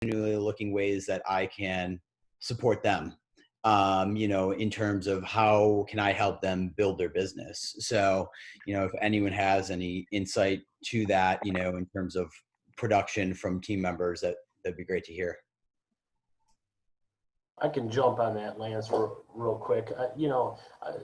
continually looking ways that I can support them, in terms of how can I help them build their business. So, if anyone has any insight to that, in terms of production from team members, that'd be great to hear. I can jump on that, Lance, real quick.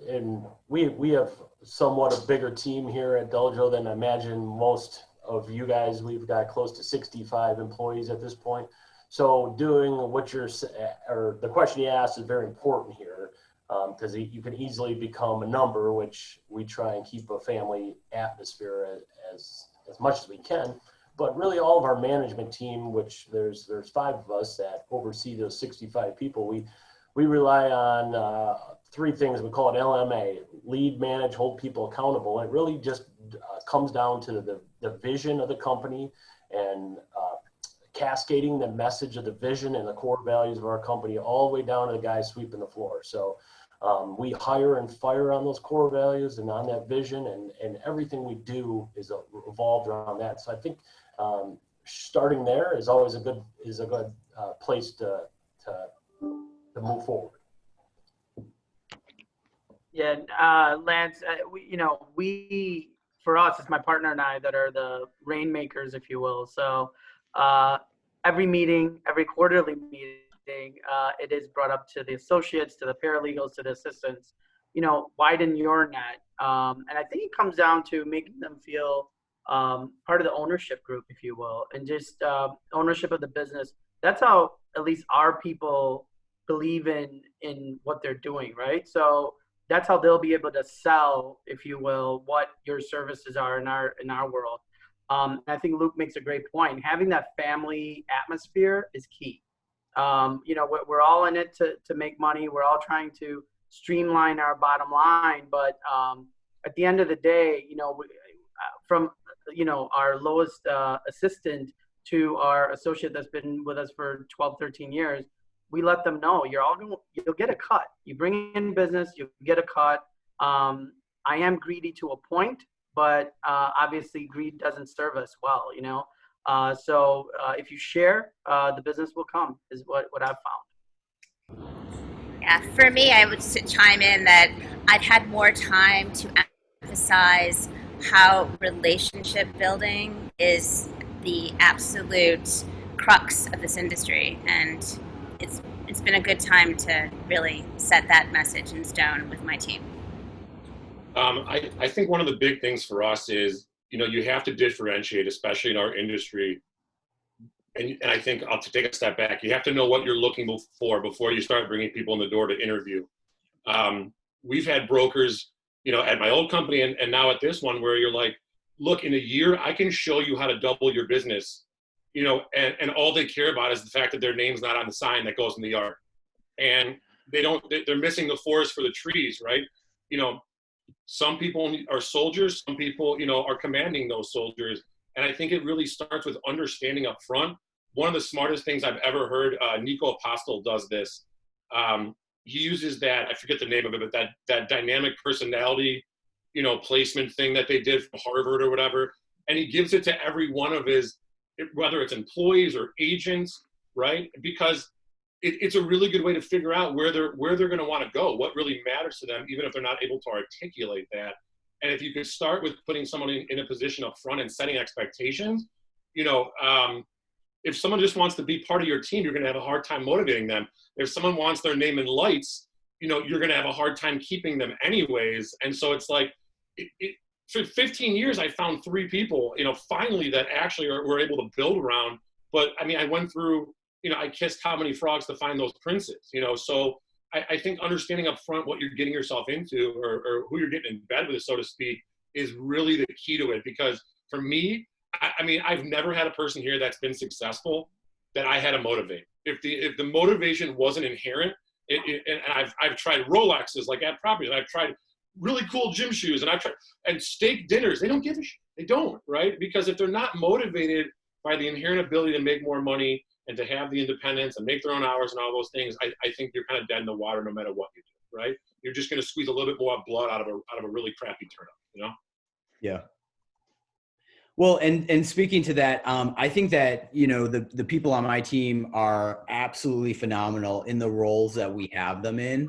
And we have somewhat a bigger team here at Deljo than I imagine most of you guys. We've got close to 65 employees at this point. So doing what the question you asked is very important here, because you can easily become a number, which we try and keep a family atmosphere as much as we can. But really all of our management team, which there's 5 of us that oversee those 65 people, we rely on 3 things. We call it LMA: lead, manage, hold people accountable. And it really just comes down to the vision of the company and cascading the message of the vision and the core values of our company all the way down to the guys sweeping the floor. So we hire and fire on those core values and on that vision, and everything we do is evolved around that. So I think starting there is always a good place to move forward. Yeah, Lance, for us, it's my partner and I that are the rainmakers, if you will. So every meeting, every quarterly meeting, it is brought up to the associates, to the paralegals, to the assistants, widen your net. And I think it comes down to making them feel part of the ownership group, if you will, and just ownership of the business. That's how at least our people believe in what they're doing, right? So that's how they'll be able to sell, if you will, what your services are in our world. I think Luke makes a great point. Having that family atmosphere is key. We're all in it to make money. We're all trying to streamline our bottom line, but at the end of the day, from our lowest assistant to our associate that's been with us for 12, 13 years, we let them know you'll get a cut. You bring in business, you get a cut. I am greedy to a point, but obviously greed doesn't serve us well, So if you share, the business will come, is what I've found. Yeah, for me, I would chime in that I've had more time to emphasize how relationship building is the absolute crux of this industry, and it's been a good time to really set that message in stone with my team. I think one of the big things for us is, you have to differentiate, especially in our industry. And I think I'll take a step back. You have to know what you're looking for before you start bringing people in the door to interview. We've had brokers, at my old company and now at this one, where you're like, look, in a year, I can show you how to double your business, and all they care about is the fact that their name's not on the sign that goes in the yard. And they're missing the forest for the trees, right? Some people are soldiers, some people, are commanding those soldiers. And I think it really starts with understanding up front. One of the smartest things I've ever heard, Nico Apostle does this. He uses that, I forget the name of it, but that dynamic personality, placement thing that they did from Harvard or whatever. And he gives it to every one of his, whether it's employees or agents, right? Because it's a really good way to figure out where they're going to want to go, what really matters to them, even if they're not able to articulate that. And if you can start with putting someone in a position up front and setting expectations, if someone just wants to be part of your team, you're going to have a hard time motivating them. If someone wants their name in lights, you're going to have a hard time keeping them anyways. And so it's like, for 15 years, I found 3 people, finally that actually were able to build around. But I mean, I went through, I kissed how many frogs to find those princes, so I think understanding up front what you're getting yourself into or who you're getting in bed with, so to speak, is really the key to it. Because for me, I mean, I've never had a person here that's been successful that I had to motivate. If the motivation wasn't inherent, and I've tried Rolexes, like at properties, I've tried really cool gym shoes, and I've tried and steak dinners. They don't give a shit. They don't, right? Because if they're not motivated by the inherent ability to make more money and to have the independence and make their own hours and all those things, I think you're kind of dead in the water no matter what you do, right? You're just going to squeeze a little bit more blood out of a really crappy turnip, Yeah. Well, and speaking to that, I think that, you know, the people on my team are absolutely phenomenal in the roles that we have them in.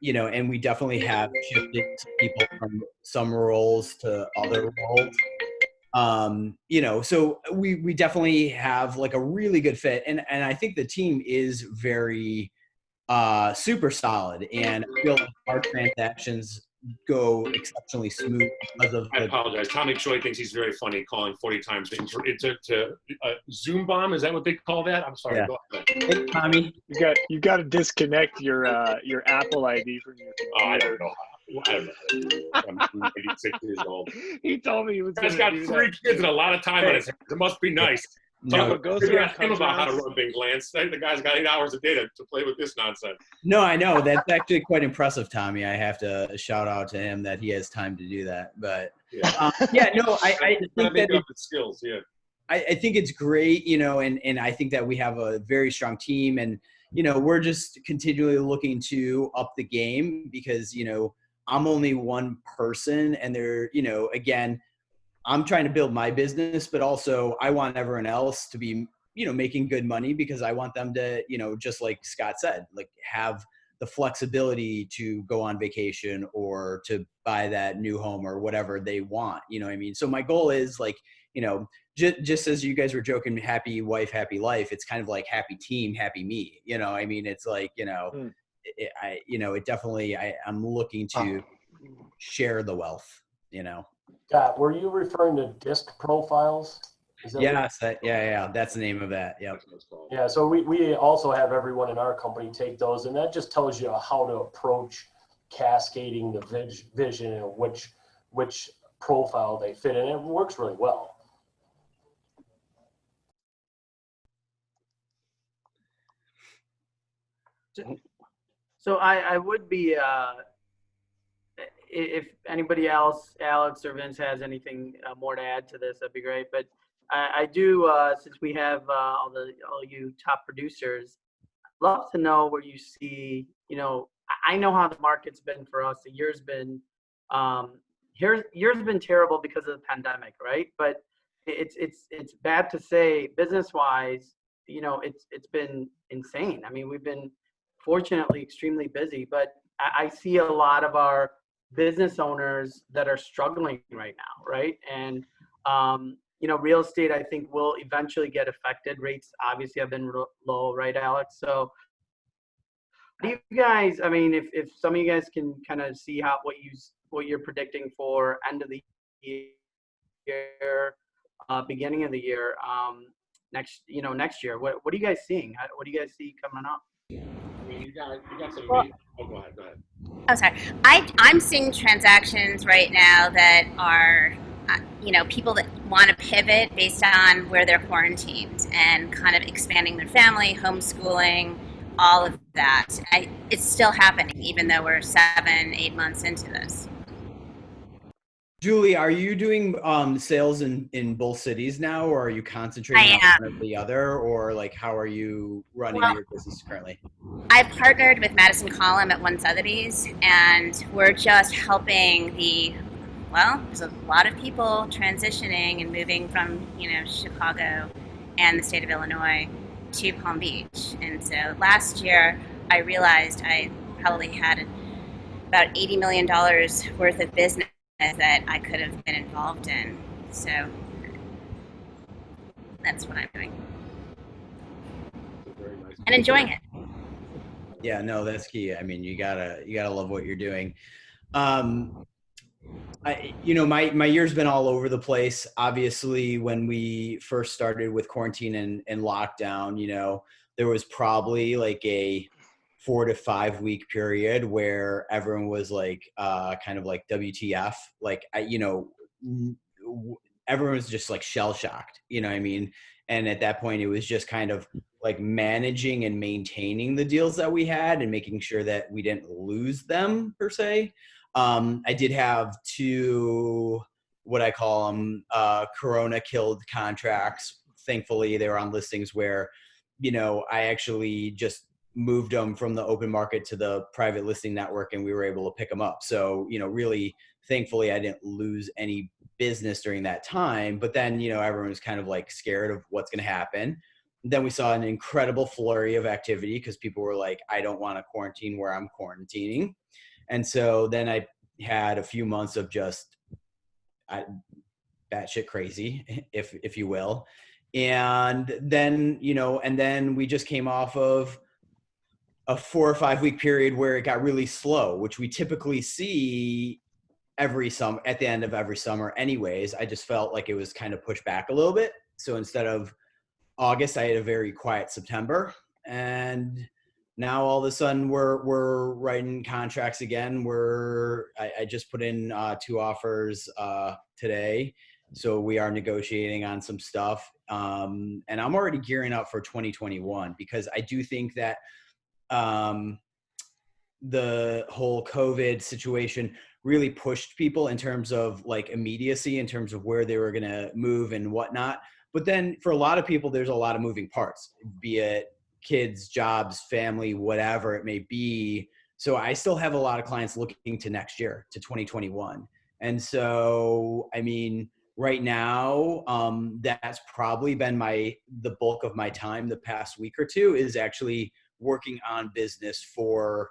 You know, and we definitely have shifted some people from some roles to other roles. You know, so we definitely have like a really good fit, and I think the team is very super solid, and I feel like our transactions go exceptionally smooth because of I the. apologize. Tommy Choi thinks he's very funny calling 40 times to Zoom bomb. Is that what they call that? I'm sorry. Yeah. Go ahead. Hey, Tommy. You got to disconnect your Apple ID from your Oh, I computer. don't know. I don't know how to do it. I'm 86 years old. He told me he was He's going got to do 3 that. kids and a lot of time on his hands. It must be nice. No, goes Maybe around, ask him comes about how to around. run things, Lance. The guy's got 8 hours of data to play with this nonsense. no, I know that's actually quite impressive, Tommy. I have to shout out to him that he has time to do that. But Yeah, yeah, no, I He's think gotta make that up his skills. Yeah. I think it's great, you know, and I think that we have a very strong team, and you know, we're just continually looking to up the game because, you know, I'm only one person, and there, you know, again, I'm trying to build my business, but also I want everyone else to be, you know, making good money because I want them to, you know, just like Scott said, like have the flexibility to go on vacation or to buy that new home or whatever they want. You know what I mean? So my goal is like, you know, just as you guys were joking, happy wife, happy life, it's kind of like happy team, happy me. You know, I mean, it's like, you know, you know, it definitely, I'm looking to share the wealth, you know. Scott, were you referring to disc profiles? Is that what- Yes, yeah, that's the name of that. Yep. That's what it's called. Yeah, so we also have everyone in our company take those, and that just tells you how to approach cascading the vision and which profile they fit in. It works really well. So I would be, if anybody else, Alex or Vince, has anything more to add to this, that'd be great. But I do, since we have all you top producers, love to know where you see, you know, I know how the market's been for us. The year's been, year's been terrible because of the pandemic, right? But it's bad to say business wise, you know, it's been insane. I mean, we've been fortunately extremely busy, but I see a lot of our business owners that are struggling right now, right? And you know, real estate, I think, will eventually get affected. Rates obviously have been low, right, Alex? So do you guys, I mean, if some of you guys can kind of see what you're predicting for end of the year, beginning of the year, next year, what are you guys seeing? What do you guys see coming up? I mean, you got some. Well- Oh, go ahead. Go ahead. Oh, sorry. I'm seeing transactions right now that are, you know, people that want to pivot based on where they're quarantined and kind of expanding their family, homeschooling, all of that. It's still happening, even though we're 7-8 months into this. Julie, are you doing sales in both cities now, or are you concentrating on one or the other, or like how are you running your business currently? I've partnered with Madison Column at One Sotheby's, and we're just helping there's a lot of people transitioning and moving from, you know, Chicago and the state of Illinois to Palm Beach. And so last year I realized I probably had about $80 million worth of business that I could have been involved in. So that's what I'm doing. Very nice. And enjoying it. Yeah, no, that's key. I mean, you gotta love what you're doing. You know, my year's been all over the place. Obviously, when we first started with quarantine and lockdown, you know, there was probably like a 4 to 5 week period where everyone was like, kind of like WTF, like, you know, everyone was just like shell shocked, you know what I mean? And at that point, it was just kind of like managing and maintaining the deals that we had and making sure that we didn't lose them per se. I did have 2, what I call them, Corona killed contracts. Thankfully, they were on listings where, you know, I actually just moved them from the open market to the private listing network, and we were able to pick them up. So, you know, really, thankfully, I didn't lose any business during that time. But then, everyone was kind of like scared of what's going to happen. Then we saw an incredible flurry of activity because people were like, I don't want to quarantine where I'm quarantining. And so then I had a few months of just batshit crazy, if you will. And then, and then we just came off of a 4 or 5 week period where it got really slow, which we typically see every summer, at the end of every summer anyways. I just felt like it was kind of pushed back a little bit. So instead of August, I had a very quiet September, and now all of a sudden we're writing contracts again. I just put in 2 offers today. So we are negotiating on some stuff. And I'm already gearing up for 2021 because I do think that the whole COVID situation really pushed people in terms of like immediacy, in terms of where they were going to move and whatnot. But then for a lot of people, there's a lot of moving parts, be it kids, jobs, family, whatever it may be. So I still have a lot of clients looking to next year, to 2021. And so, I mean, right now, that's probably been the bulk of my time the past week or two is actually working on business for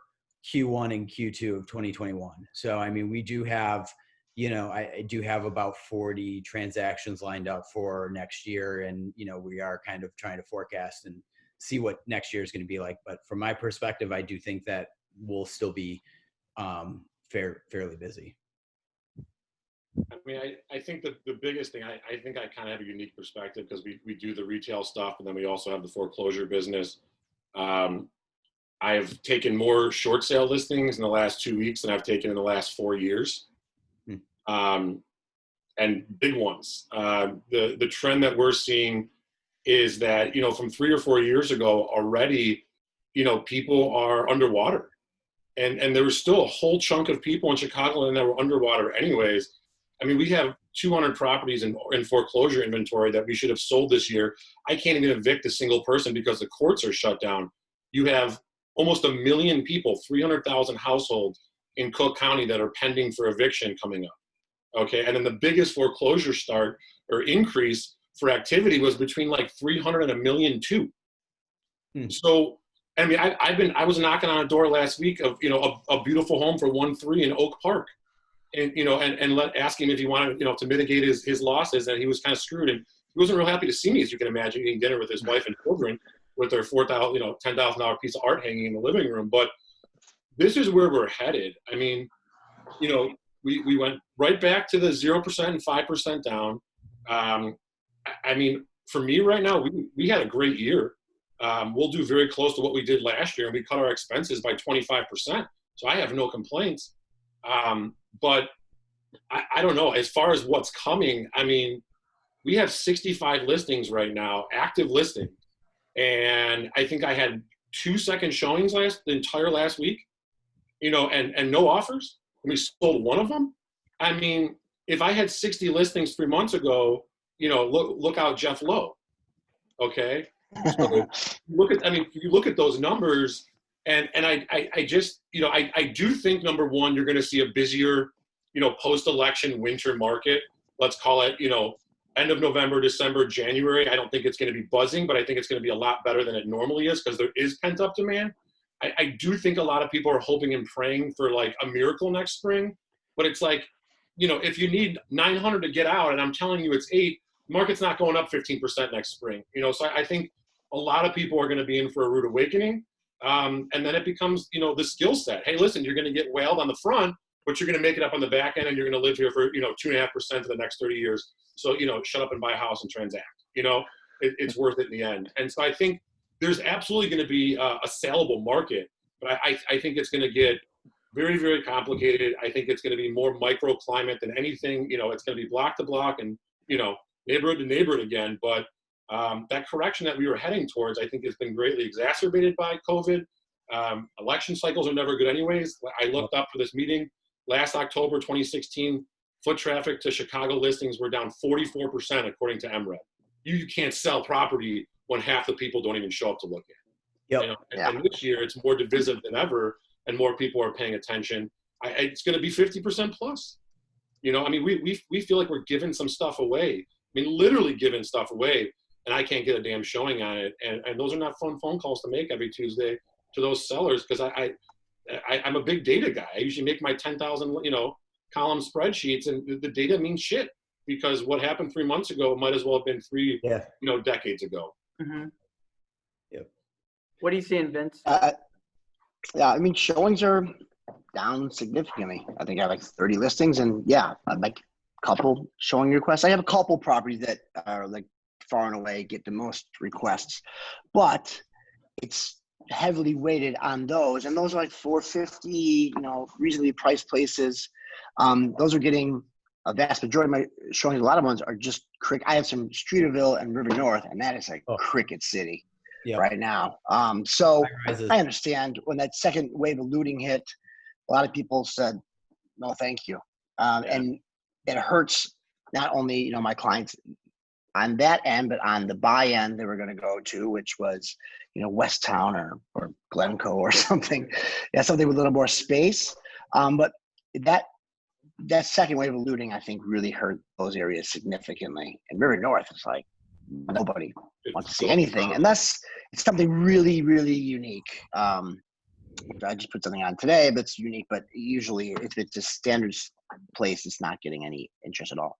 Q1 and Q2 of 2021. So, I mean, we do have, I do have about 40 transactions lined up for next year. And, we are kind of trying to forecast and see what next year is going to be like. But from my perspective, I do think that we'll still be fairly busy. I mean, I think that the biggest thing, I think I kind of have a unique perspective because we do the retail stuff and then we also have the foreclosure business. I've taken more short sale listings in the last 2 weeks than I've taken in the last 4 years. And big ones. The trend that we're seeing is that, from 3 or 4 years ago already, people are underwater. And there was still a whole chunk of people in Chicagoland that were underwater anyways. I mean, we have 200 properties in foreclosure inventory that we should have sold this year. I can't even evict a single person because the courts are shut down. You have almost 1 million people, 300,000 households in Cook County that are pending for eviction coming up. Okay, and then the biggest foreclosure start or increase for activity was between like 300 and 1 million too. So, I mean, I was knocking on a door last week of, a beautiful home for 1.3 in Oak Park. And, ask him if he wanted, to mitigate his losses, and he was kind of screwed. And he wasn't real happy to see me, as you can imagine, eating dinner with his wife and children with their $10,000 piece of art hanging in the living room. But this is where we're headed. I mean, we went right back to the 0% and 5% down. I mean, for me right now, we had a great year. We'll do very close to what we did last year, and we cut our expenses by 25%. So I have no complaints. But I don't know, as far as what's coming, I mean, we have 65 listings right now, active listings. And I think I had 2 second showings the entire last week, and no offers. And we sold one of them. I mean, if I had 60 listings 3 months ago, look out Jeff Lowe. Okay. So you look at those numbers, and I just, I do think, number one, you're going to see a busier, post-election winter market. Let's call it, end of November, December, January. I don't think it's going to be buzzing, but I think it's going to be a lot better than it normally is because there is pent-up demand. I do think a lot of people are hoping and praying for like a miracle next spring, but it's like, if you need 900 to get out and I'm telling you it's 8, the market's not going up 15% next spring. So I think a lot of people are going to be in for a rude awakening. And then it becomes, the skill set. Hey, listen, you're going to get whaled on the front, but you're going to make it up on the back end, and you're going to live here for, 2.5% for the next 30 years. So, shut up and buy a house and transact. It's worth it in the end. And so I think there's absolutely going to be a saleable market, but I think it's going to get very, very complicated. I think it's going to be more microclimate than anything. It's going to be block to block and, neighborhood to neighborhood again. But that correction that we were heading towards, I think, has been greatly exacerbated by COVID. Election cycles are never good anyways. I looked up for this meeting. Last October 2016, foot traffic to Chicago listings were down 44% according to MRED. You can't sell property when half the people don't even show up to look at it. Yep. And this year it's more divisive than ever, and more people are paying attention. It's going to be 50% plus. You know, I mean, we feel like we're giving some stuff away. I mean, literally giving stuff away, and I can't get a damn showing on it. And those are not fun phone calls to make every Tuesday to those sellers, because I'm a big data guy. I usually make my 10,000, column spreadsheets, and the data means shit, because what happened 3 months ago might as well have been three, decades ago. Mm-hmm. Yep. What are you seeing, Vince? Yeah, I mean, showings are down significantly. I think I have like 30 listings, and yeah, I'd like a couple showing requests. I have a couple properties that are like far and away get the most requests, but it's heavily weighted on those, and those are like 450, reasonably priced places. Those are getting a vast majority of my showings. A lot of ones are just I have some Streeterville and River North, and that is like cricket city right now. So I understand when that second wave of looting hit, a lot of people said, no, thank you. And it hurts not only, my clients on that end, but on the buy end they were going to go to, which was, West Town or Glencoe or something. Yeah, something with a little more space. But that second wave of looting, I think, really hurt those areas significantly. And River North is like, nobody wants to see anything unless it's something really, really unique. I just put something on today that's unique, but usually if it's a standard place, it's not getting any interest at all.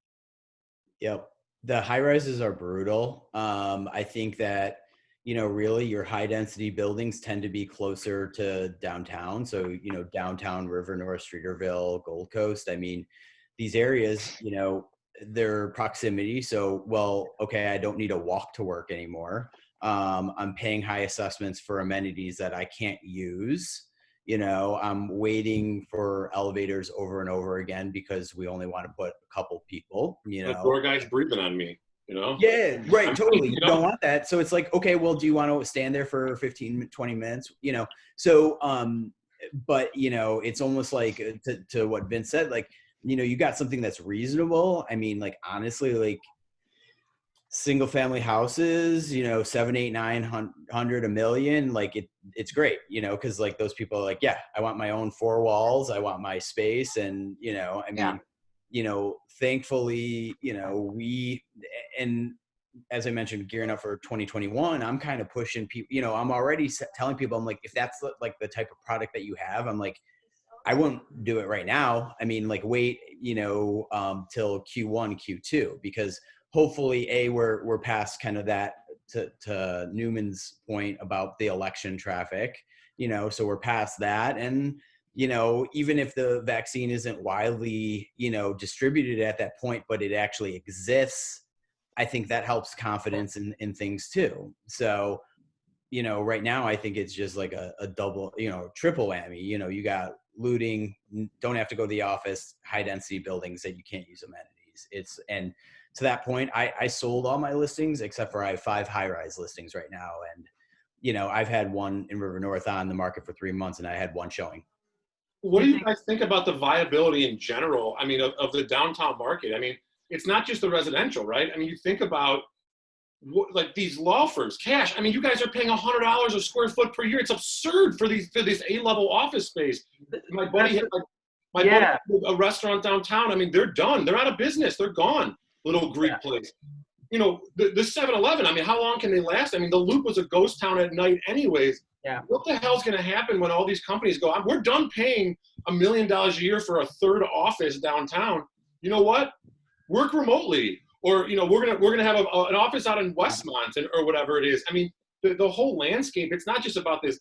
Yep. The high rises are brutal. I think that, really your high density buildings tend to be closer to downtown. So, downtown, River North, Streeterville, Gold Coast. I mean, these areas, their proximity. So, I don't need to walk to work anymore. I'm paying high assessments for amenities that I can't use. I'm waiting for elevators over and over again because we only want to put a couple people, The door guy's breathing on me, Yeah, right. Totally. You don't want that. So it's like, okay, well, do you want to stand there for 15, 20 minutes? So, but it's almost like to what Vince said, like, you got something that's reasonable. I mean, like, honestly, like, single family houses, 7, 8, 900, $1 million, like it's great, cause like those people are like, yeah, I want my own 4 walls. I want my space. And, thankfully, and as I mentioned, gearing up for 2021, I'm kind of pushing people, I'm already telling people, I'm like, if that's like the type of product that you have, I'm like, I won't do it right now. I mean, like wait, till Q1, Q2, because hopefully we're past kind of that to Newman's point about the election traffic, so we're past that. And, even if the vaccine isn't widely, distributed at that point, but it actually exists, I think that helps confidence in things too. So, right now I think it's just like a double, triple whammy. You got looting, don't have to go to the office, high density buildings that you can't use amenities. And to that point, I sold all my listings except for I have 5 high-rise listings right now. And, I've had one in River North on the market for 3 months and I had one showing. What do you guys think about the viability in general? I mean, of the downtown market? I mean, it's not just the residential, right? I mean, you think about like these law firms, cash. I mean, you guys are paying $100 a square foot per year. It's absurd for this A-level office space. My buddy had buddy had a restaurant downtown. I mean, they're done. They're out of business. They're gone. Little Greek place. The 7-Eleven, I mean, how long can they last? I mean, the Loop was a ghost town at night anyways. Yeah. What the hell's going to happen when all these companies go, we're done paying $1 million a year for a third office downtown. You know what? Work remotely. Or, we're gonna have an office out in Westmont or whatever it is. I mean, the whole landscape, it's not just about this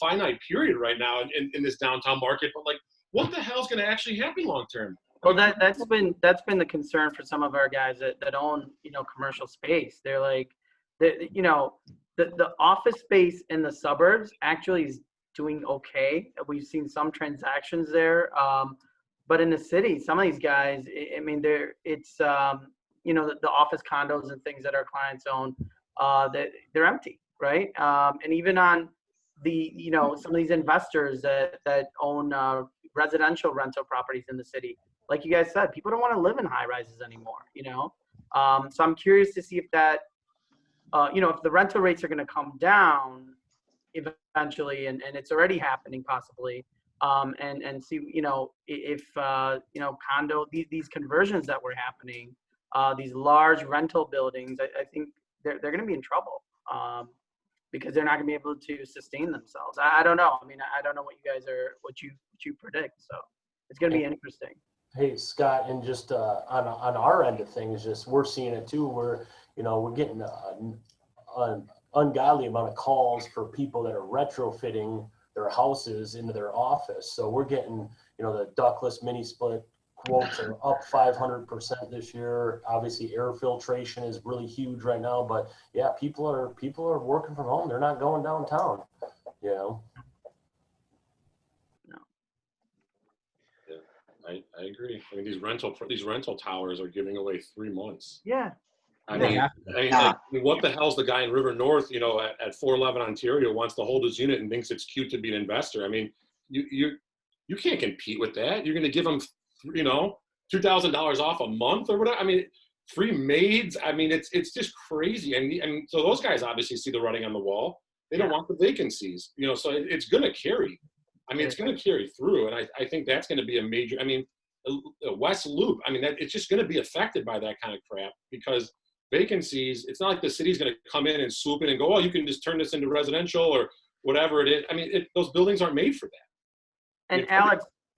finite period right now in this downtown market, but like, what the hell's going to actually happen long term? Well, that's been the concern for some of our guys that own, commercial space. They're like, the office space in the suburbs actually is doing okay. We've seen some transactions there. But in the city, some of these guys, I mean, the office condos and things that our clients own, they're empty, right? And even on the, some of these investors that own residential rental properties in the city, like you guys said, people don't want to live in high rises anymore, So I'm curious to see if that, if the rental rates are going to come down eventually, and it's already happening possibly, and see, if, these conversions that were happening, these large rental buildings, I think they're going to be in trouble, because they're not going to be able to sustain themselves. I don't know. I mean, I don't know what you predict. So it's going to be interesting. Hey, Scott, and just on our end of things, just we're seeing it too. We're getting an ungodly amount of calls for people that are retrofitting their houses into their office. So we're getting, the ductless mini split quotes are up 500% this year. Obviously, air filtration is really huge right now. But yeah, people are working from home. They're not going downtown. Yeah, I agree. I mean, these rental towers are giving away 3 months. Yeah. I mean, what the hell's the guy in River North, at 411 Ontario wants to hold his unit and thinks it's cute to be an investor? I mean, you can't compete with that. You're going to give them, $2,000 off a month or whatever. I mean, free maids. I mean, it's just crazy. And so those guys obviously see the writing on the wall. They don't want the vacancies, so it's going to carry. I mean, it's going to carry through. And I think that's going to be a major, West Loop. I mean, it's just going to be affected by that kind of crap because vacancies, it's not like the city's going to come in and swoop in and go, oh, you can just turn this into residential or whatever it is. I mean, those buildings aren't made for that. And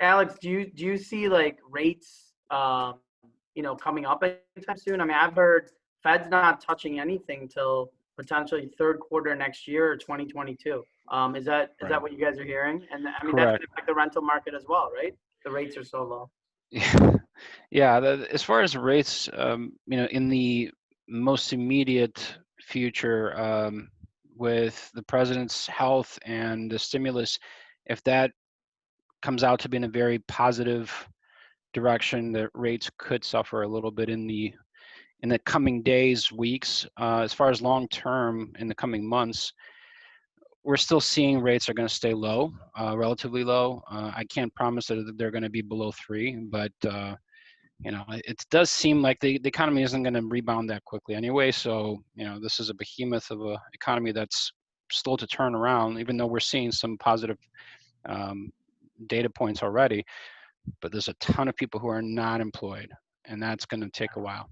Alex, do you see like rates, coming up anytime soon? I mean, I've heard Fed's not touching anything till potentially third quarter next year or 2022. Is that what you guys are hearing? And I mean, that's going to affect the rental market as well, right? The rates are so low. Yeah. As far as rates, in the most immediate future, with the president's health and the stimulus, if that comes out to be in a very positive direction, the rates could suffer a little bit in the coming days, weeks. As far as long term, in the coming months, we're still seeing rates are going to stay low, relatively low. I can't promise that they're going to be below 3, but it does seem like the economy isn't going to rebound that quickly anyway. So this is a behemoth of an economy that's slow to turn around, even though we're seeing some positive data points already. But there's a ton of people who are not employed, and that's going to take a while.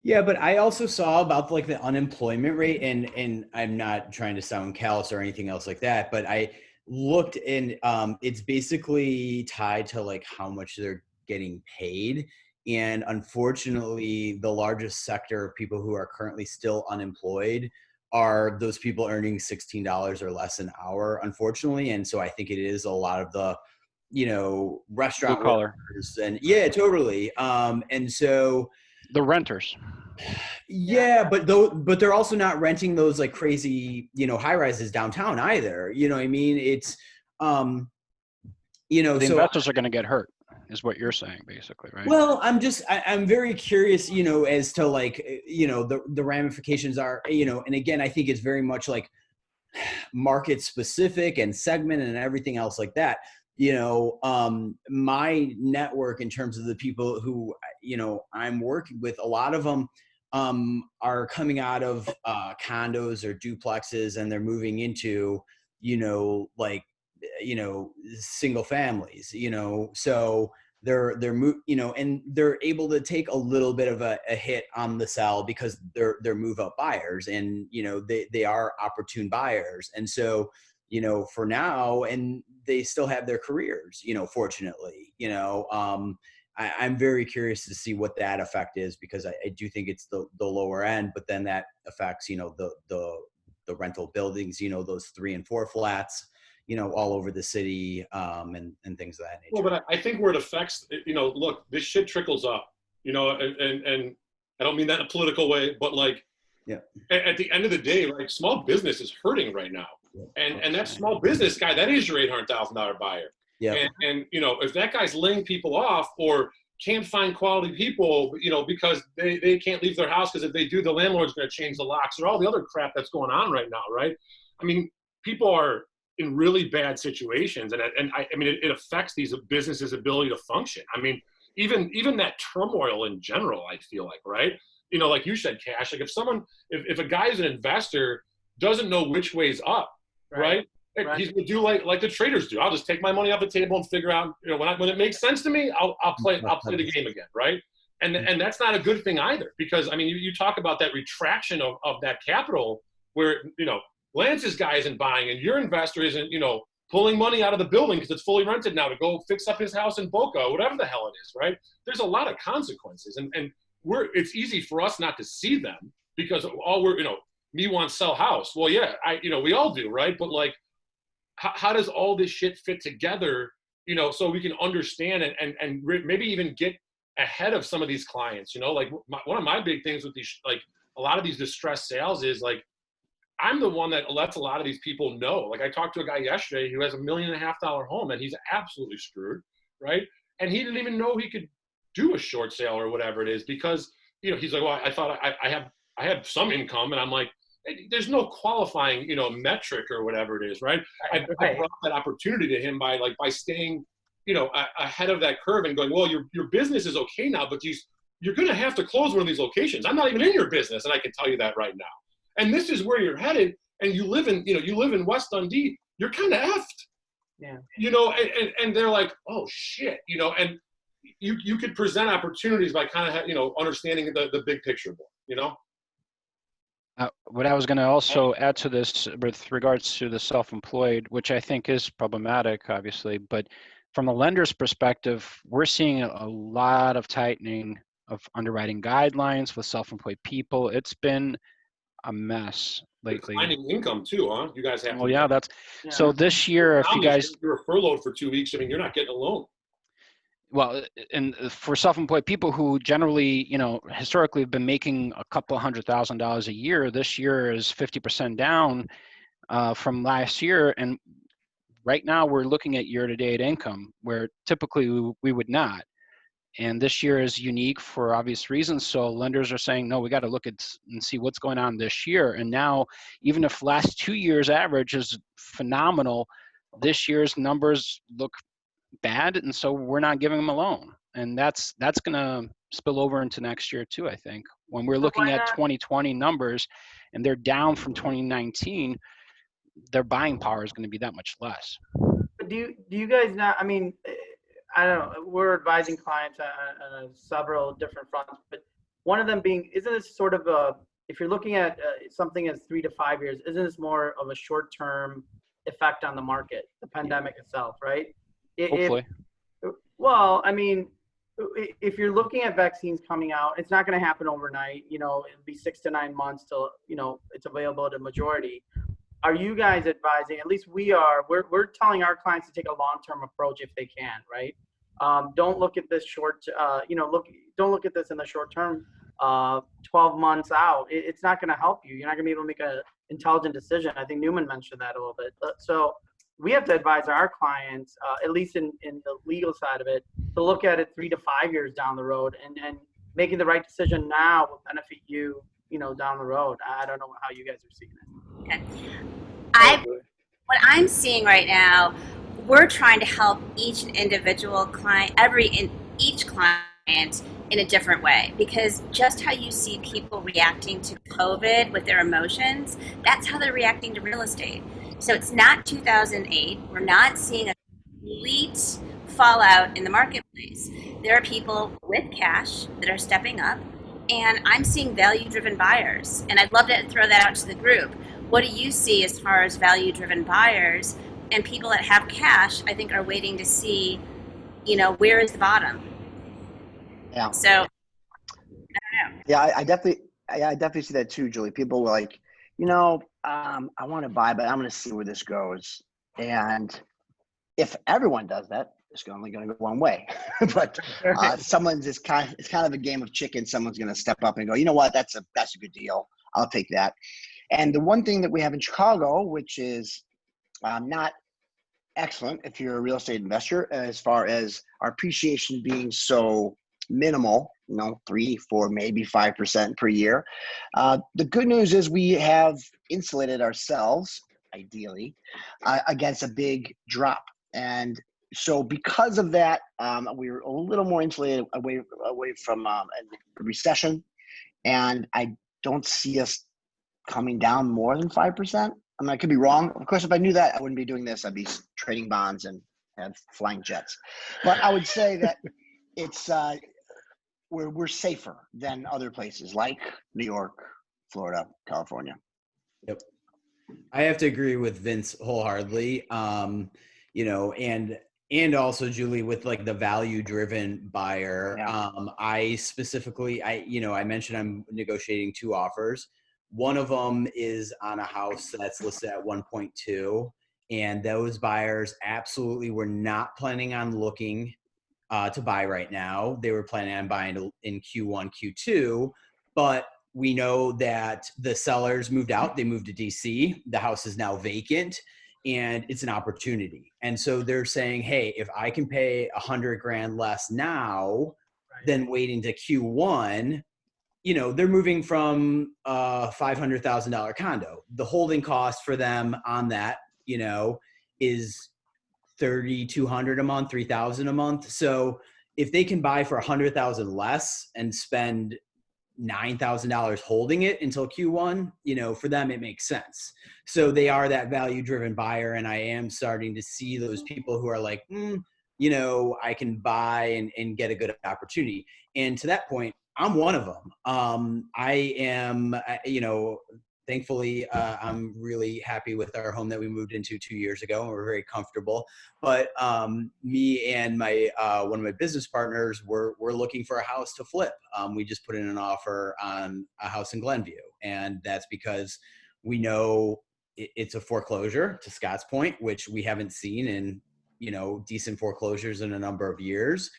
Yeah, but I also saw about like the unemployment rate, and I'm not trying to sound callous or anything else like that, but I looked and it's basically tied to like how much they're getting paid. And unfortunately, the largest sector of people who are currently still unemployed are those people earning $16 or less an hour, unfortunately. And so I think it is a lot of the, restaurant workers and yeah, totally. And so the renters. Yeah, but they're also not renting those like crazy, high rises downtown either. You know what I mean? It's, the investors are going to get hurt, is what you're saying, basically, right? Well, I'm very curious, as to like, the ramifications are, and again, I think it's very much like market specific and segment and everything else like that. My network in terms of the people who, I'm working with, a lot of them are coming out of condos or duplexes, and they're moving into, single families, so they're and they're able to take a little bit of a hit on the sell because they're move up buyers, and they are opportune buyers, and so for now, and they still have their careers, fortunately. I'm very curious to see what that effect is, because I do think it's the lower end, but then that affects the rental buildings, those 3 and 4 flats, all over the city, and things of that nature. Well, but I think where it affects, look, this shit trickles up, and I don't mean that in a political way, but like, yeah, at the end of the day, like, small business is hurting right now. And that small business guy, that is your $800,000 buyer. Yeah. And if that guy's laying people off or can't find quality people, because they can't leave their house because if they do, the landlord's going to change the locks or all the other crap that's going on right now, right? I mean, people are in really bad situations, and it affects these businesses' ability to function. I mean, even that turmoil in general, I feel like, right? Like you said, Cash, like if a guy is an investor doesn't know which way's up, right? Right. He's gonna do like the traders do. I'll just take my money off the table and figure out, when it makes sense to me, I'll play the game again, right? And that's not a good thing either, because I mean, you talk about that retraction of that capital where, Lance's guy isn't buying and your investor isn't, pulling money out of the building because it's fully rented now to go fix up his house in Boca, whatever the hell it is, right? There's a lot of consequences, and it's easy for us not to see them because all we're, me want to sell house. Well, yeah, we all do, right? But like, how does all this shit fit together, so we can understand and maybe even get ahead of some of these clients, like one of my big things with these, like a lot of these distressed sales is like, I'm the one that lets a lot of these people know. Like I talked to a guy yesterday who has $1.5 million home and he's absolutely screwed, right? And he didn't even know he could do a short sale or whatever it is because, he's like, well, I thought I have some income, and I'm like, there's no qualifying, metric or whatever it is, right? I brought that opportunity to him by staying, ahead of that curve and going, well, your business is okay now, but you're going to have to close one of these locations. I'm not even in your business, and I can tell you that right now. And this is where you're headed, and you live in West Dundee. You're kind of effed, yeah. And they're like, oh shit, and you could present opportunities by kind of understanding the big picture more, What I was going to also add to this with regards to the self-employed, which I think is problematic, obviously, but from the lender's perspective, we're seeing a lot of tightening of underwriting guidelines with self-employed people. It's been a mess lately. Finding income too, huh? You guys have. Well, yeah, so this year, if you guys, you're furloughed for 2 weeks, I mean, you're not getting a loan. Well, and for self-employed people who generally, historically have been making a couple $100,000 a year, this year is 50% down from last year. And right now we're looking at year-to-date income where typically we would not. And this year is unique for obvious reasons. So lenders are saying, no, we got to look at and see what's going on this year. And now, even if last 2 years average is phenomenal, this year's numbers look bad, and so we're not giving them a loan. And that's going to spill over into next year too, I think. When we're looking at 2020 numbers and they're down from 2019, their buying power is going to be that much less. But do you guys not, I mean, I don't know, we're advising clients on several different fronts, but one of them being, isn't this sort of if you're looking at something as 3 to 5 years, isn't this more of a short-term effect on the market, the pandemic itself, right? Hopefully. Well, I mean, if you're looking at vaccines coming out, it's not going to happen overnight. It'll be 6 to 9 months till, it's available to majority. Are you guys advising, at least we are, we're telling our clients to take a long-term approach if they can, right? Don't look at this don't look at this in the short term, 12 months out. It's not going to help you. You're not going to be able to make an intelligent decision. I think Newman mentioned that a little bit. So we have to advise our clients, at least in the legal side of it, to look at it 3 to 5 years down the road, and making the right decision now will benefit you, down the road. I don't know how you guys are seeing it. Okay. What I'm seeing right now, we're trying to help each individual client, each client in a different way, because just how you see people reacting to COVID with their emotions, that's how they're reacting to real estate. So it's not 2008. We're not seeing a complete fallout in the marketplace. There are people with cash that are stepping up, and I'm seeing value-driven buyers. And I'd love to throw that out to the group. What do you see as far as value-driven buyers? And people that have cash, I think, are waiting to see, where is the bottom? Yeah. So, I don't know. Yeah, I definitely see that too, Julie. People were like, I want to buy, but I'm going to see where this goes. And if everyone does that, it's only going to go one way. But it's kind of a game of chicken. Someone's going to step up and go, you know what? That's a good deal. I'll take that. And the one thing that we have in Chicago, which is not excellent if you're a real estate investor, as far as our appreciation being so minimal, 3, 4, maybe 5% per year. The good news is we have insulated ourselves, ideally, against a big drop. And so because of that, we're a little more insulated away from a recession. And I don't see us coming down more than 5%. I mean, I could be wrong. Of course, if I knew that, I wouldn't be doing this. I'd be trading bonds and have flying jets. But I would say that it's we're safer than other places like New York, Florida, California. Yep. I have to agree with Vince wholeheartedly. You know, and also Julie, with like the value driven buyer. Yeah. I specifically, I mentioned I'm negotiating 2 offers. One of them is on a house that's listed at 1.2, and those buyers absolutely were not planning on looking to buy right now. They were planning on buying in Q1, Q2, but we know that the sellers moved out. They moved to DC. The house is now vacant, and it's an opportunity. And so they're saying, hey, if I can pay $100,000 less now than waiting to Q1, you know, they're moving from a $500,000 condo. The holding cost for them on that, you know, is $3,200 a month, $3,000 a month. So if they can buy for $100,000 less and spend $9,000 holding it until Q1, you know, for them, it makes sense. So they are that value driven buyer. And I am starting to see those people who are like, you know, I can buy and get a good opportunity. And to that point, I'm one of them. I am, you know, thankfully, I'm really happy with our home that we moved into 2 years ago, and we're very comfortable. But me and my one of my business partners, we're looking for a house to flip. We just put in an offer on a house in Glenview, and that's because we know it's a foreclosure, to Scott's point, which we haven't seen in, you know, decent foreclosures in a number of years.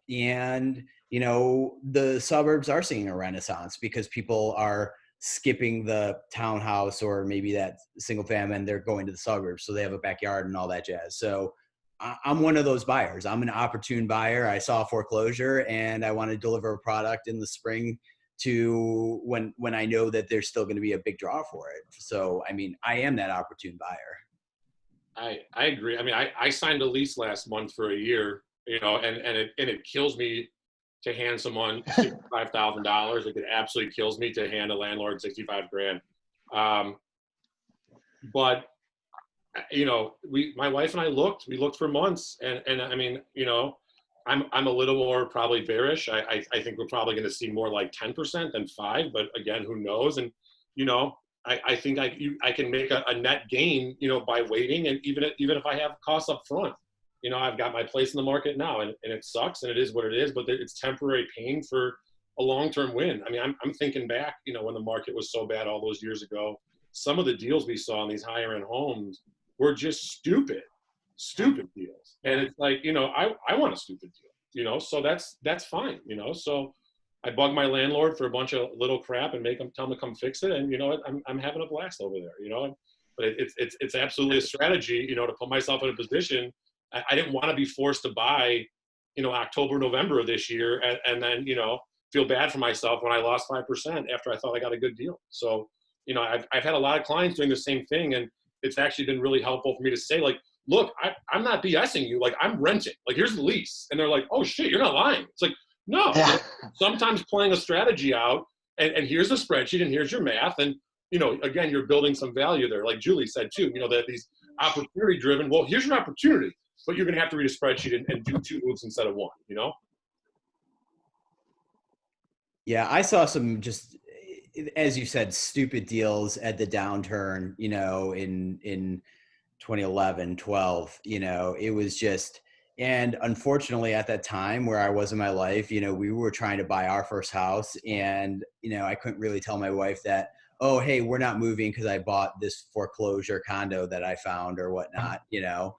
And, you know, the suburbs are seeing a renaissance because people are skipping the townhouse or maybe that single family and they're going to the suburbs. So they have a backyard and all that jazz. So I'm one of those buyers. I'm an opportune buyer. I saw a foreclosure and I want to deliver a product in the spring to when I know that there's still going to be a big draw for it. So, I mean, I am that opportune buyer. I agree. I mean, I signed a lease last month for a year, you know, and it kills me to hand someone $65,000. It absolutely kills me to hand a landlord $65,000. But you know, my wife and I we looked for months, and I mean, you know, I'm a little more probably bearish. I think we're probably going to see more like 10% than 5%, but again, who knows? And you know, I think I can make a net gain, you know, by waiting, and even if I have costs up front. You know, I've got my place in the market now, and it sucks, and it is what it is, but it's temporary pain for a long-term win. I mean, I'm thinking back, you know, when the market was so bad all those years ago, some of the deals we saw in these higher-end homes were just stupid deals. And it's like, you know, I want a stupid deal, you know, so that's fine, you know. So I bug my landlord for a bunch of little crap and tell him to come fix it, and you know, I'm having a blast over there, you know. But it's absolutely a strategy, you know, to put myself in a position. I didn't want to be forced to buy, you know, October, November of this year, and then, you know, feel bad for myself when I lost 5% after I thought I got a good deal. So, you know, I've had a lot of clients doing the same thing, and it's actually been really helpful for me to say, like, look, I'm not BSing you. Like, I'm renting. Like, here's the lease. And they're like, oh, shit, you're not lying. It's like, no. Yeah. Sometimes playing a strategy out, and here's a spreadsheet, and here's your math, and, you know, again, you're building some value there. Like Julie said, too, you know, that these opportunity-driven, well, here's your opportunity. But you're going to have to read a spreadsheet and do 2 moves instead of 1, you know? Yeah, I saw some just, as you said, stupid deals at the downturn, you know, in 2011, 12, you know, it was just, and unfortunately at that time where I was in my life, you know, we were trying to buy our first house, and, you know, I couldn't really tell my wife that, oh, hey, we're not moving because I bought this foreclosure condo that I found or whatnot, you know?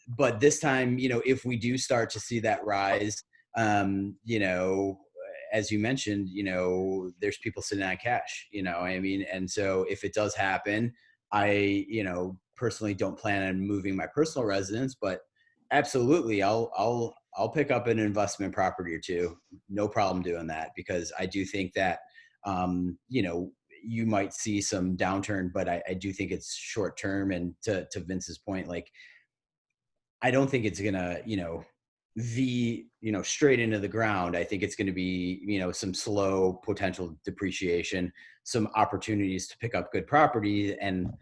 But this time, you know, if we do start to see that rise, you know, as you mentioned, you know, there's people sitting on cash, you know, I mean, and so if it does happen, I, you know, personally don't plan on moving my personal residence, but absolutely, I'll pick up an investment property or two. No problem doing that, because I do think that, you know, you might see some downturn, but I do think it's short term. And to Vince's point, like, I don't think it's gonna, you know, straight into the ground. I think it's going to be, you know, some slow potential depreciation, some opportunities to pick up good property. And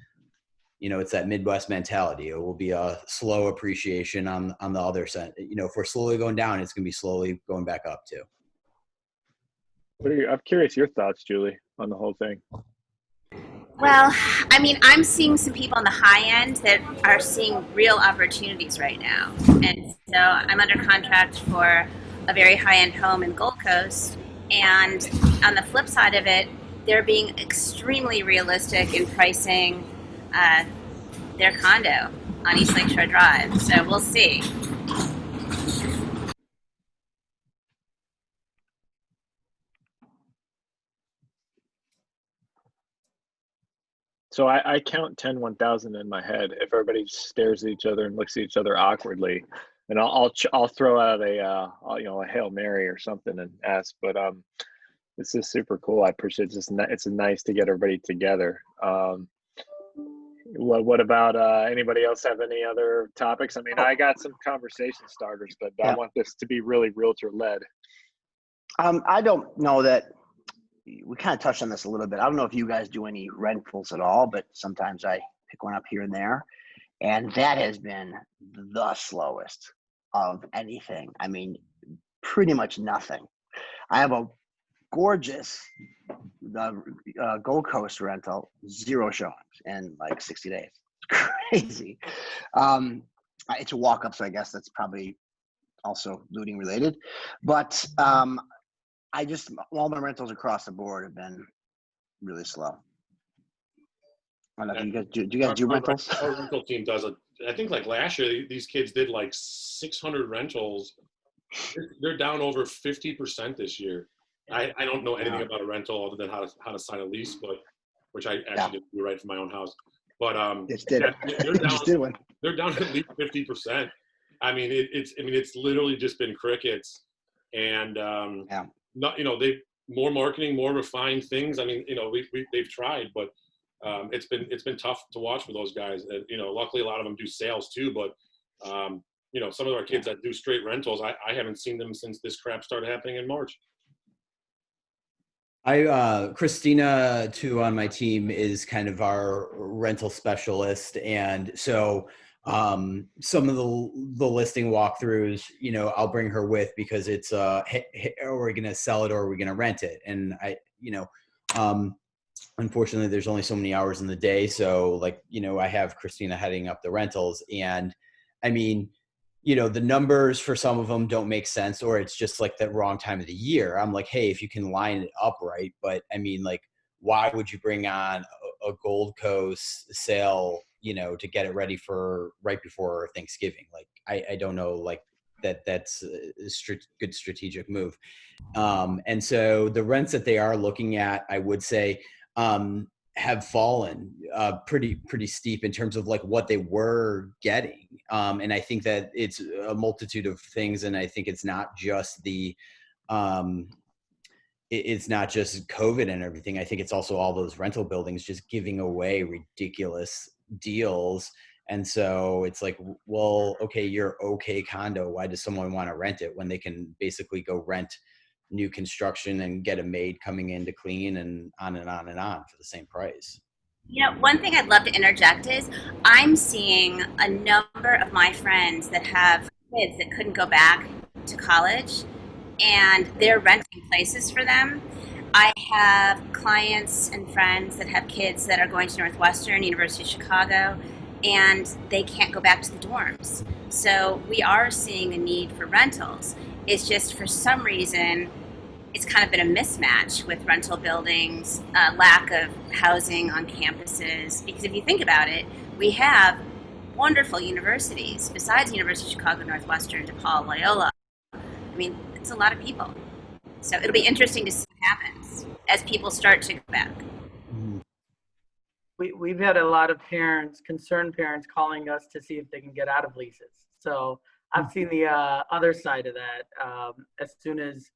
it's that Midwest mentality. It will be a slow appreciation on the other side. If we're slowly going down, it's going to be slowly going back up too. I'm curious your thoughts, Julie, on the whole thing. Well, I mean, I'm seeing some people on the high end that are seeing real opportunities right now. And so I'm under contract for a very high-end home in Gold Coast. And on the flip side of it, they're being extremely realistic in pricing their condo on East Lakeshore Drive. So we'll see. So I count 10 1,000 in my head. If everybody stares at each other and looks at each other awkwardly, and I'll throw out a Hail Mary or something and ask. But this is super cool. I appreciate it. It's nice to get everybody together. What about anybody else have any other topics? I mean, I got some conversation starters, but I want this to be really realtor led. I don't know that we kind of touched on this a little bit. I don't know if you guys do any rentals at all, but sometimes I pick one up here and there, and that has been the slowest of anything. I mean, pretty much nothing. I have a gorgeous Gold Coast rental, 0 showings in like 60 days. It's crazy. It's a walk up, so I guess that's probably also looting related. But all my rentals across the board have been really slow. I don't know if you guys do you guys do rentals? Our rental team does I think like last year, these kids did like 600 rentals. They're down over 50% this year. I don't know anything about a rental other than how to sign a lease, but which I actually did do right for my own house. But they're down at least 50%. I mean, it's literally just been crickets, and they more marketing, more refined things. I mean, they've tried, but it's been tough to watch for those guys. And, luckily a lot of them do sales too, but some of our kids that do straight rentals, I haven't seen them since this crap started happening in March. Christina too on my team is kind of our rental specialist, and so some of the listing walkthroughs, I'll bring her with because it's hey, are we gonna sell it or are we gonna rent it? And unfortunately there's only so many hours in the day, so I have Christina heading up the rentals, and I mean, the numbers for some of them don't make sense, or it's just like the wrong time of the year. I'm like, hey, if you can line it up right, but I mean, why would you bring on a Gold Coast sale, to get it ready for right before Thanksgiving? I don't know, that's a good strategic move. And so the rents that they are looking at, I would say, have fallen pretty steep in terms of what they were getting. And I think that it's a multitude of things. And I think it's not just it's not just COVID and everything. I think it's also all those rental buildings just giving away ridiculous deals. And so it's like, well, okay, you're okay condo. Why does someone want to rent it when they can basically go rent new construction and get a maid coming in to clean and on and on and on for the same price? One thing I'd love to interject is I'm seeing a number of my friends that have kids that couldn't go back to college, and they're renting places for them. I have clients and friends that have kids that are going to Northwestern, University of Chicago, and they can't go back to the dorms. So we are seeing a need for rentals. It's just for some reason, it's kind of been a mismatch with rental buildings, lack of housing on campuses. Because if you think about it, we have wonderful universities besides University of Chicago, Northwestern, DePaul, Loyola. I mean, it's a lot of people. So it'll be interesting to see what happens as people start to go back. We've had a lot of concerned parents calling us to see if they can get out of leases. So I've seen the other side of that. As soon as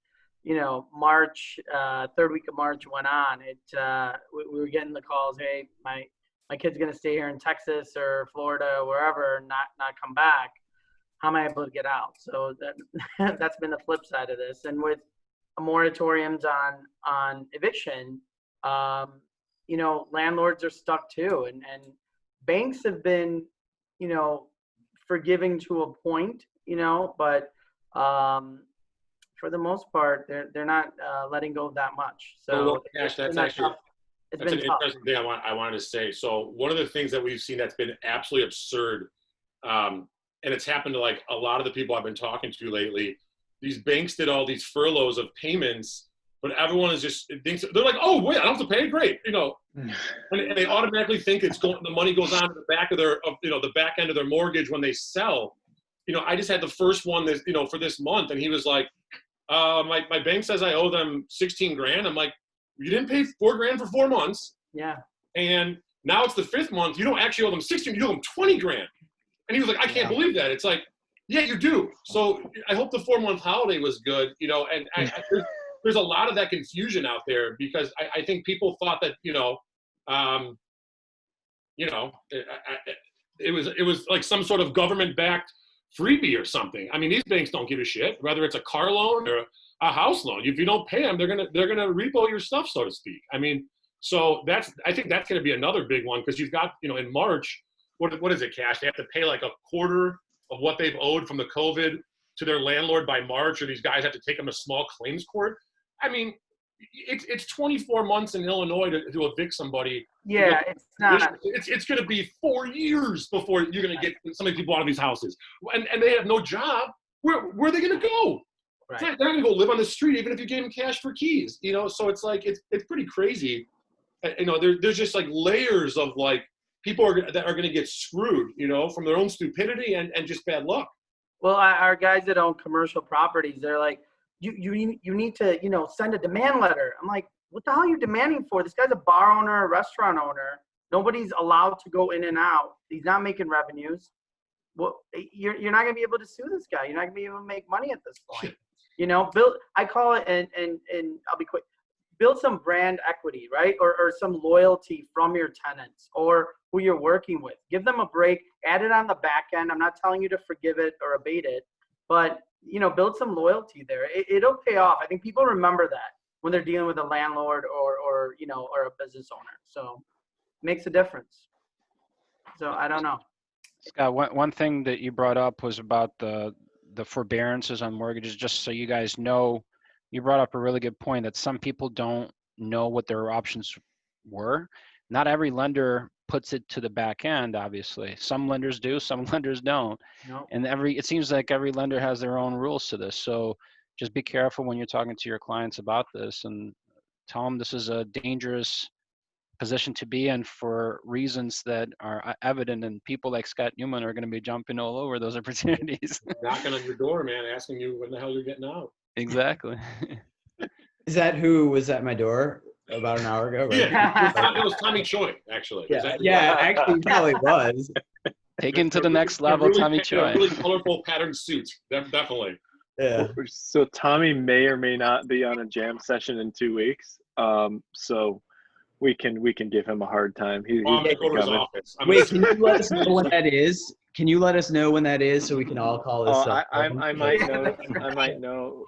March, third week of March went on, we were getting the calls, hey, my kid's gonna stay here in Texas or Florida, wherever, not come back. How am I able to get out? So that's been the flip side of this. And with moratoriums on eviction, landlords are stuck too. And banks have been, forgiving to a point, but for the most part, they're not letting go that much. So Well, Cash, that's actually it's that's been an tough. interesting thing I wanted to say. So one of the things that we've seen that's been absolutely absurd, and it's happened to like a lot of the people I've been talking to lately. These banks did all these furloughs of payments, but everyone is just thinks they're like, oh wait, I don't have to pay, great, and they automatically think the money goes on to the back of the back end of their mortgage when they sell. I just had the first one that for this month, and he was like, my bank says I owe them 16 grand. I'm like, you didn't pay 4 grand for 4 months. Yeah. And now it's the 5th month. You don't actually owe them 16, you owe them 20 grand. And he was like, I can't believe that. It's like, yeah, you do. So I hope the 4-month holiday was good, and there's a lot of that confusion out there because I think people thought that, it was like some sort of government-backed freebie or something. I mean, these banks don't give a shit, whether it's a car loan or a house loan. If you don't pay them, they're gonna repo your stuff, so to speak. I mean, so I think that's gonna be another big one because you've got, in March, what is it, Cash? They have to pay like a quarter of what they've owed from the COVID to their landlord by March, or these guys have to take them to small claims court. I mean, it's 24 months in Illinois to evict somebody. Yeah, it's not. It's going to be 4 years before you're going to get some of these people out of these houses, and they have no job. Where are they going to go? Right. They're going to go live on the street, even if you gave them cash for keys. So it's like it's pretty crazy. There's just like layers of like people that are going to get screwed, from their own stupidity and just bad luck. Well, our guys that own commercial properties, they're like, you need to, send a demand letter. I'm like, what the hell are you demanding for? This guy's a bar owner, a restaurant owner. Nobody's allowed to go in and out. He's not making revenues. Well, you're not going to be able to sue this guy. You're not going to be able to make money at this point. I call it, and I'll be quick, build some brand equity, right? Or some loyalty from your tenants or who you're working with. Give them a break. Add it on the back end. I'm not telling you to forgive it or abate it, but build some loyalty there. It'll pay off. I think people remember that when they're dealing with a landlord or a business owner. So it makes a difference. So I don't know. Scott, one thing that you brought up was about the forbearances on mortgages. Just so you guys know, you brought up a really good point that some people don't know what their options were. Not every lender puts it to the back end, obviously. Some lenders do, some lenders don't. No. And it seems like every lender has their own rules to this. So just be careful when you're talking to your clients about this and tell them this is a dangerous position to be in for reasons that are evident, and people like Scott Newman are going to be jumping all over those opportunities. Knocking on your door, man, asking you when the hell you're getting out. Exactly. Is that who was at my door about an hour ago? Right? Yeah, it was Tommy Choi, actually. Yeah, actually, probably was. Taken to the next level, really, Tommy Choi. Really colorful patterned suit, definitely. Yeah. So Tommy may or may not be on a jam session in 2 weeks. So we can give him a hard time. I'm gonna go to his office. Wait, can you let us know when that is? Can you let us know when that is so we can all call this up? I might know. I might know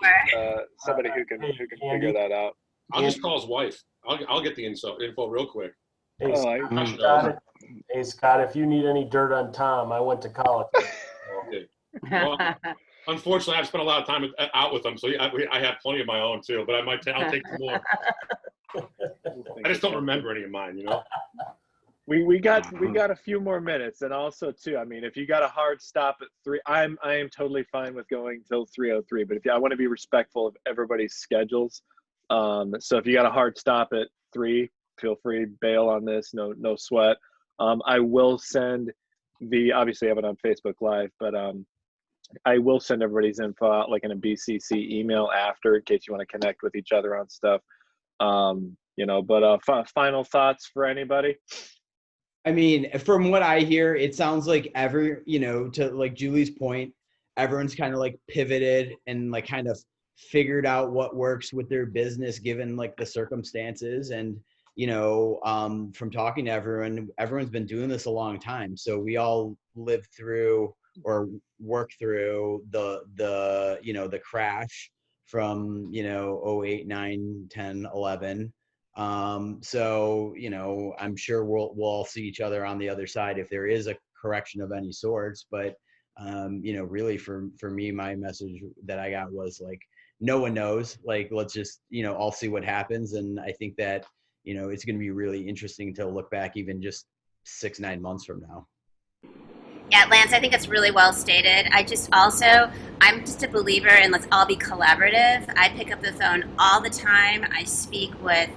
somebody who can figure that out. I'll just call his wife. I'll get the info real quick. Hey, Scott, if you need any dirt on Tom, I went to college. Well, unfortunately, I've spent a lot of time out with him, so I have plenty of my own too. But I'll take some more. I just don't remember any of mine, We got a few more minutes, and also too, I mean, if you got a hard stop at 3, I am totally fine with going till 3:03. But I want to be respectful of everybody's schedules. So if you got a hard stop at 3, feel free, bail on this. No sweat. I will send obviously I have it on Facebook Live, but I will send everybody's info out like in a BCC email after, in case you want to connect with each other on stuff. But final thoughts for anybody? I mean, from what I hear, it sounds like to like Julie's point, everyone's kind of like pivoted and like kind of figured out what works with their business given like the circumstances. And, from talking to everyone's been doing this a long time. So we all lived through or worked through the crash from, 08, 9, 10, 11. So, you know, I'm sure we'll all see each other on the other side if there is a correction of any sorts. But, you know, really for me, my message that I got was like, no one knows. Like, let's just, you know, all see what happens. And I think that, you know, it's going to be really interesting to look back even just 6-9 months from now. Yeah, Lance, I think it's really well stated. I'm just a believer in let's all be collaborative. I pick up the phone all the time. I speak with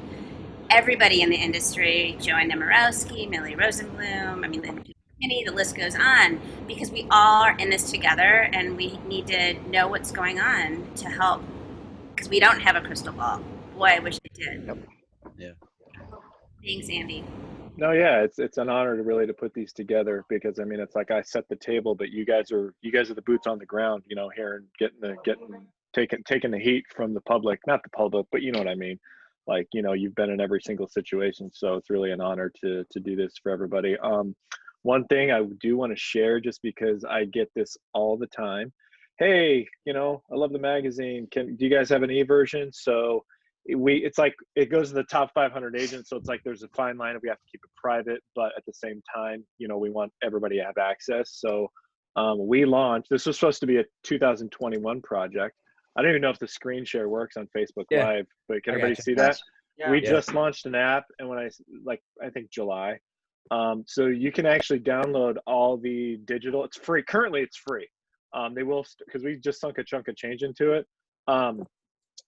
everybody in the industry, Joanne Nemorowski, Millie Rosenblum, I mean, the list goes on, because we all are in this together and we need to know what's going on to help, because we don't have a crystal ball. Boy, I wish I did. Yep. Yeah. Thanks, Andy. No, yeah, it's an honor to put these together, because I mean, it's like I set the table, but you guys are the boots on the ground, you know, here, and taking the heat from the public, not the public, but you know what I mean. Like, you know, you've been in every single situation, so it's really an honor to do this for everybody. One thing I do want to share, just because I get this all the time. Hey, you know, I love the magazine. Do you guys have an e-version? So it's like it goes to the top 500 agents, so it's like there's a fine line. We have to keep it private, but at the same time, you know, we want everybody to have access. So we launched. This was supposed to be a 2021 project. I don't even know if the screen share works on Facebook Live, but can everybody see that? Yeah. We just launched an app, and I think July. So you can actually download all the digital. It's free. Currently, it's free. They will, because we just sunk a chunk of change into it.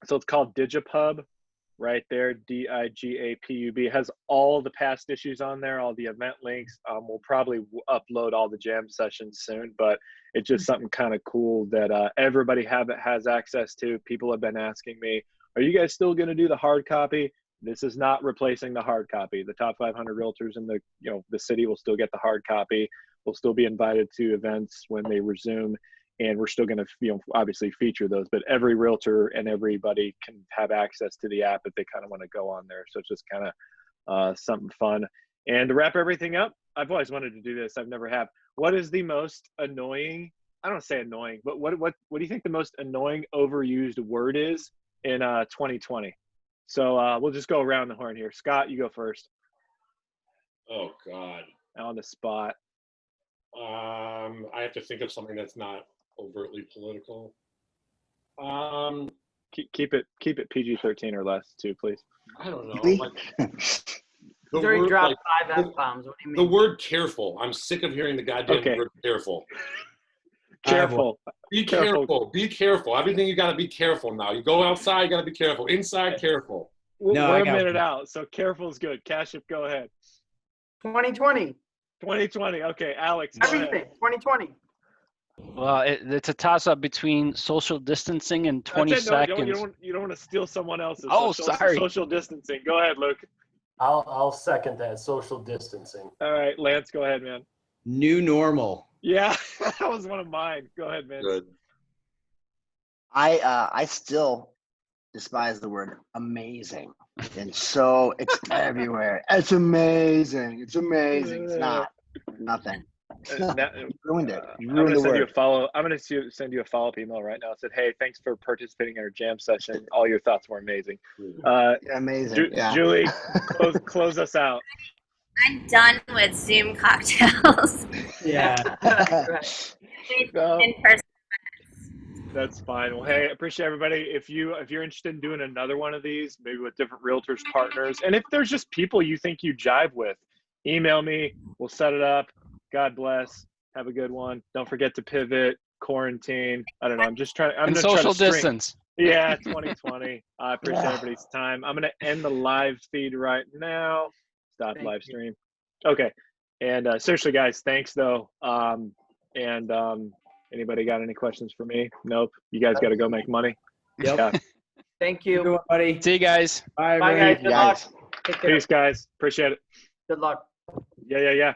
So it's called Digipub, right there. DIGAPUB. It has all the past issues on there, all the event links. We'll probably upload all the jam sessions soon, but it's just something kind of cool that everybody has access to. People have been asking me, are you guys still going to do the hard copy? This is not replacing the hard copy. The top 500 realtors in the city will still get the hard copy. We'll still be invited to events when they resume, and we're still going to, obviously feature those. But every realtor and everybody can have access to the app if they kind of want to go on there. So it's just kind of something fun. And to wrap everything up, I've always wanted to do this. I've never have. What is the most annoying? I don't say annoying, but what do you think the most annoying overused word is in 2020? So we'll just go around the horn here. Scott, you go first. Oh God. On the spot. I have to think of something that's not overtly political. Keep it PG-13 or less too, please. I don't know. Really? The Sorry, word, dropped 5 F-bombs. What do you mean? the word careful. I'm sick of hearing the goddamn word careful. Careful. Be careful. Be careful. Everything you got to be careful now. You go outside, you got to be careful. Inside, careful. We're a minute out, so careful is good. Kashyap, go ahead. 2020. 2020. Okay, Alex. Everything. 2020. Well, it's a toss-up between social distancing and 20 seconds. You don't want to steal someone else's. Sorry. Social distancing. Go ahead, Luke. I'll second that. Social distancing. All right, Lance, go ahead, man. New normal. Yeah, that was one of mine. Go ahead, man. Good. I still despise the word amazing, and so it's everywhere. It's amazing. It's amazing. It's not nothing. You ruined it. You ruined the word. I'm going to send you a follow-up email right now. It said, hey, thanks for participating in our jam session. All your thoughts were amazing. Amazing. Julie, close us out. I'm done with Zoom cocktails. Yeah. In person. That's fine. Well, hey, appreciate everybody. If you're interested in doing another one of these, maybe with different realtors, partners, and if there's just people you think you jive with, email me. We'll set it up. God bless. Have a good one. Don't forget to pivot, quarantine. I don't know. I'm just trying. And social distance. Yeah, 2020. I appreciate everybody's time. I'm going to end the live feed right now. Stop live stream. Okay. And seriously, guys, thanks though. Anybody got any questions for me? Nope. You guys got to go make money. Yep. Yeah. Thank you. Buddy. See you guys. Bye, Bye, guys. Good luck. Take care. Peace, guys. Appreciate it. Good luck. Yeah.